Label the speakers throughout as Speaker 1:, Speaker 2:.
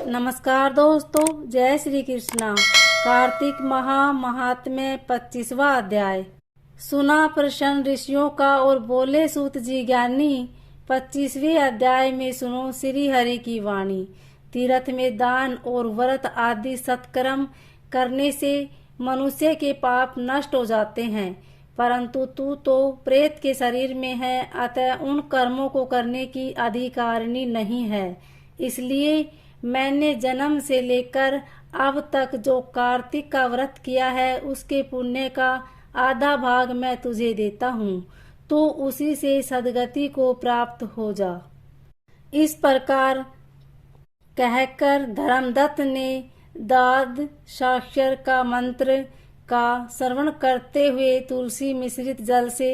Speaker 1: नमस्कार दोस्तों, जय श्री कृष्णा। कार्तिक महात्म्य 25वां अध्याय। सुना प्रसन्न ऋषियों का और बोले सूत जी ज्ञानी। 25वें अध्याय में सुनो श्री हरि की वाणी। तीर्थ में दान और व्रत आदि सत्कर्म करने से मनुष्य के पाप नष्ट हो जाते हैं, परंतु तू तो प्रेत के शरीर में है, अतः उन कर्मों को करने की अधिकारिणी नहीं है। इसलिए मैंने जन्म से लेकर अब तक जो कार्तिक का व्रत किया है उसके पुण्य का आधा भाग मैं तुझे देता हूँ, तो उसी से सद्गति को प्राप्त हो जा। इस प्रकार कहकर धर्मदत्त ने दाद साक्षर का मंत्र का श्रवण करते हुए तुलसी मिश्रित जल से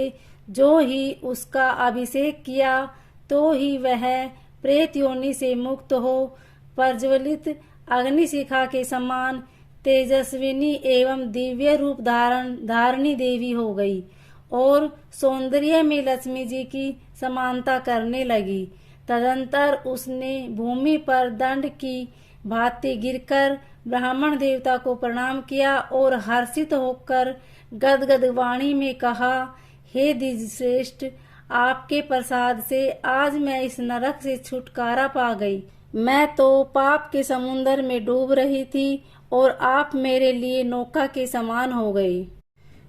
Speaker 1: जो ही उसका अभिषेक किया, तो ही वह प्रेत योनि से मुक्त हो प्रज्वलित अग्निशिखा के समान तेजस्विनी एवं दिव्य रूप धारणी देवी हो गई और सौंदर्य में लक्ष्मी जी की समानता करने लगी। तदंतर उसने भूमि पर दंड की भांति गिरकर ब्राह्मण देवता को प्रणाम किया और हर्षित होकर गदगद वाणी में कहा, हे द्विजश्रेष्ठ, आपके प्रसाद से आज मैं इस नरक से छुटकारा पा गई। मैं तो पाप के समुद्र में डूब रही थी और आप मेरे लिए नौका के समान हो गई।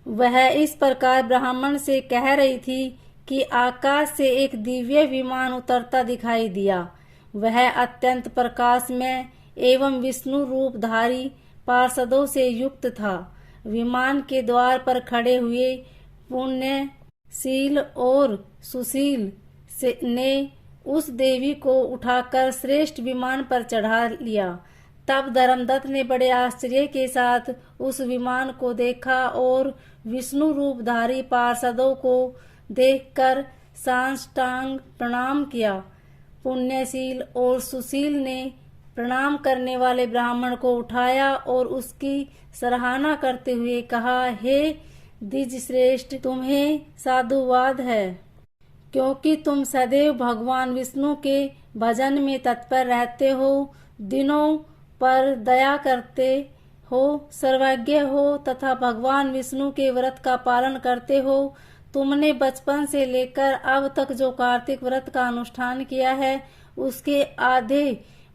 Speaker 1: वह इस प्रकार ब्राह्मण से कह रही थी कि आकाश से एक दिव्य विमान उतरता दिखाई दिया। वह अत्यंत प्रकाशमय एवं विष्णु रूपधारी पार्षदों से युक्त था। विमान के द्वार पर खड़े हुए पुण्यशील और सुशील ने उस देवी को उठाकर श्रेष्ठ विमान पर चढ़ा लिया। तब धर्मदत्त ने बड़े आश्चर्य के साथ उस विमान को देखा और विष्णु रूपधारी पार्षदों को देखकर साष्टांग प्रणाम किया। पुण्यशील और सुशील ने प्रणाम करने वाले ब्राह्मण को उठाया और उसकी सराहना करते हुए कहा, हे द्विजश्रेष्ठ, तुम्हें साधुवाद है, क्योंकि तुम सदैव भगवान विष्णु के भजन में तत्पर रहते हो, दिनों पर दया करते हो, सर्वज्ञ हो तथा भगवान विष्णु के व्रत का पालन करते हो। तुमने बचपन से लेकर अब तक जो कार्तिक व्रत का अनुष्ठान किया है उसके आधे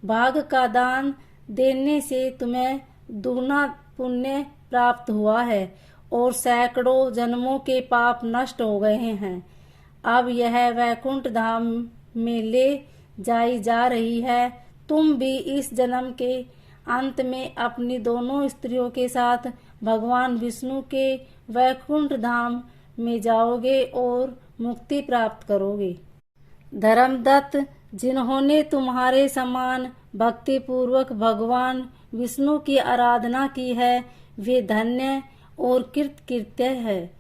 Speaker 1: भाग का दान देने से तुम्हें दुगना पुण्य प्राप्त हुआ है और सैकड़ों जन्मों के पाप नष्ट हो गए हैं। अब यह वैकुंठ धाम में ले जाई जा रही है। तुम भी इस जन्म के अंत में अपनी दोनों स्त्रियों के साथ भगवान विष्णु के वैकुंठ धाम में जाओगे और मुक्ति प्राप्त करोगे। धर्मदत्त, जिन्होंने तुम्हारे समान भक्ति पूर्वक भगवान विष्णु की आराधना की है, वे धन्य और कृतकृत्य है।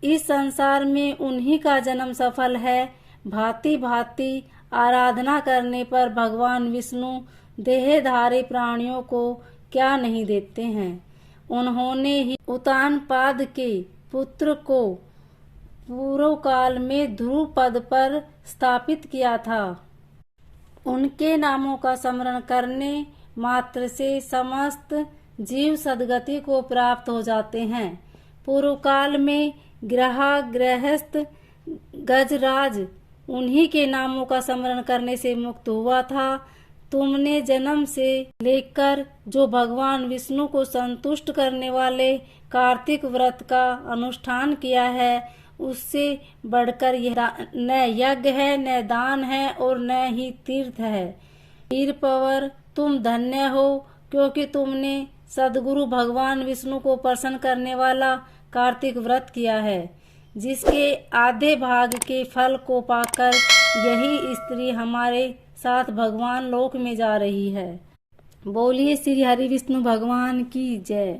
Speaker 1: इस संसार में उन्हीं का जन्म सफल है। भांति भांति आराधना करने पर भगवान विष्णु देहधारी प्राणियों को क्या नहीं देते हैं। उन्होंने ही उत्तानपाद के पुत्र को पूर्व काल में ध्रुव पद पर स्थापित किया था। उनके नामों का स्मरण करने मात्र से समस्त जीव सद्गति को प्राप्त हो जाते हैं। पूर्व काल में गृहस्थ गजराज उन्हीं के नामों का स्मरण करने से मुक्त हुआ था। तुमने जन्म से लेकर जो भगवान विष्णु को संतुष्ट करने वाले कार्तिक व्रत का अनुष्ठान किया है, उससे बढ़कर यह न यज्ञ है, न दान है और न ही तीर्थ है। वीरपवर, तुम धन्य हो, क्योंकि तुमने सद्गुरु भगवान विष्णु को प्रसन्न करने वाला कार्तिक व्रत किया है, जिसके आधे भाग के फल को पाकर यही स्त्री हमारे साथ भगवान लोक में जा रही है। बोलिए श्री हरि विष्णु भगवान की जय।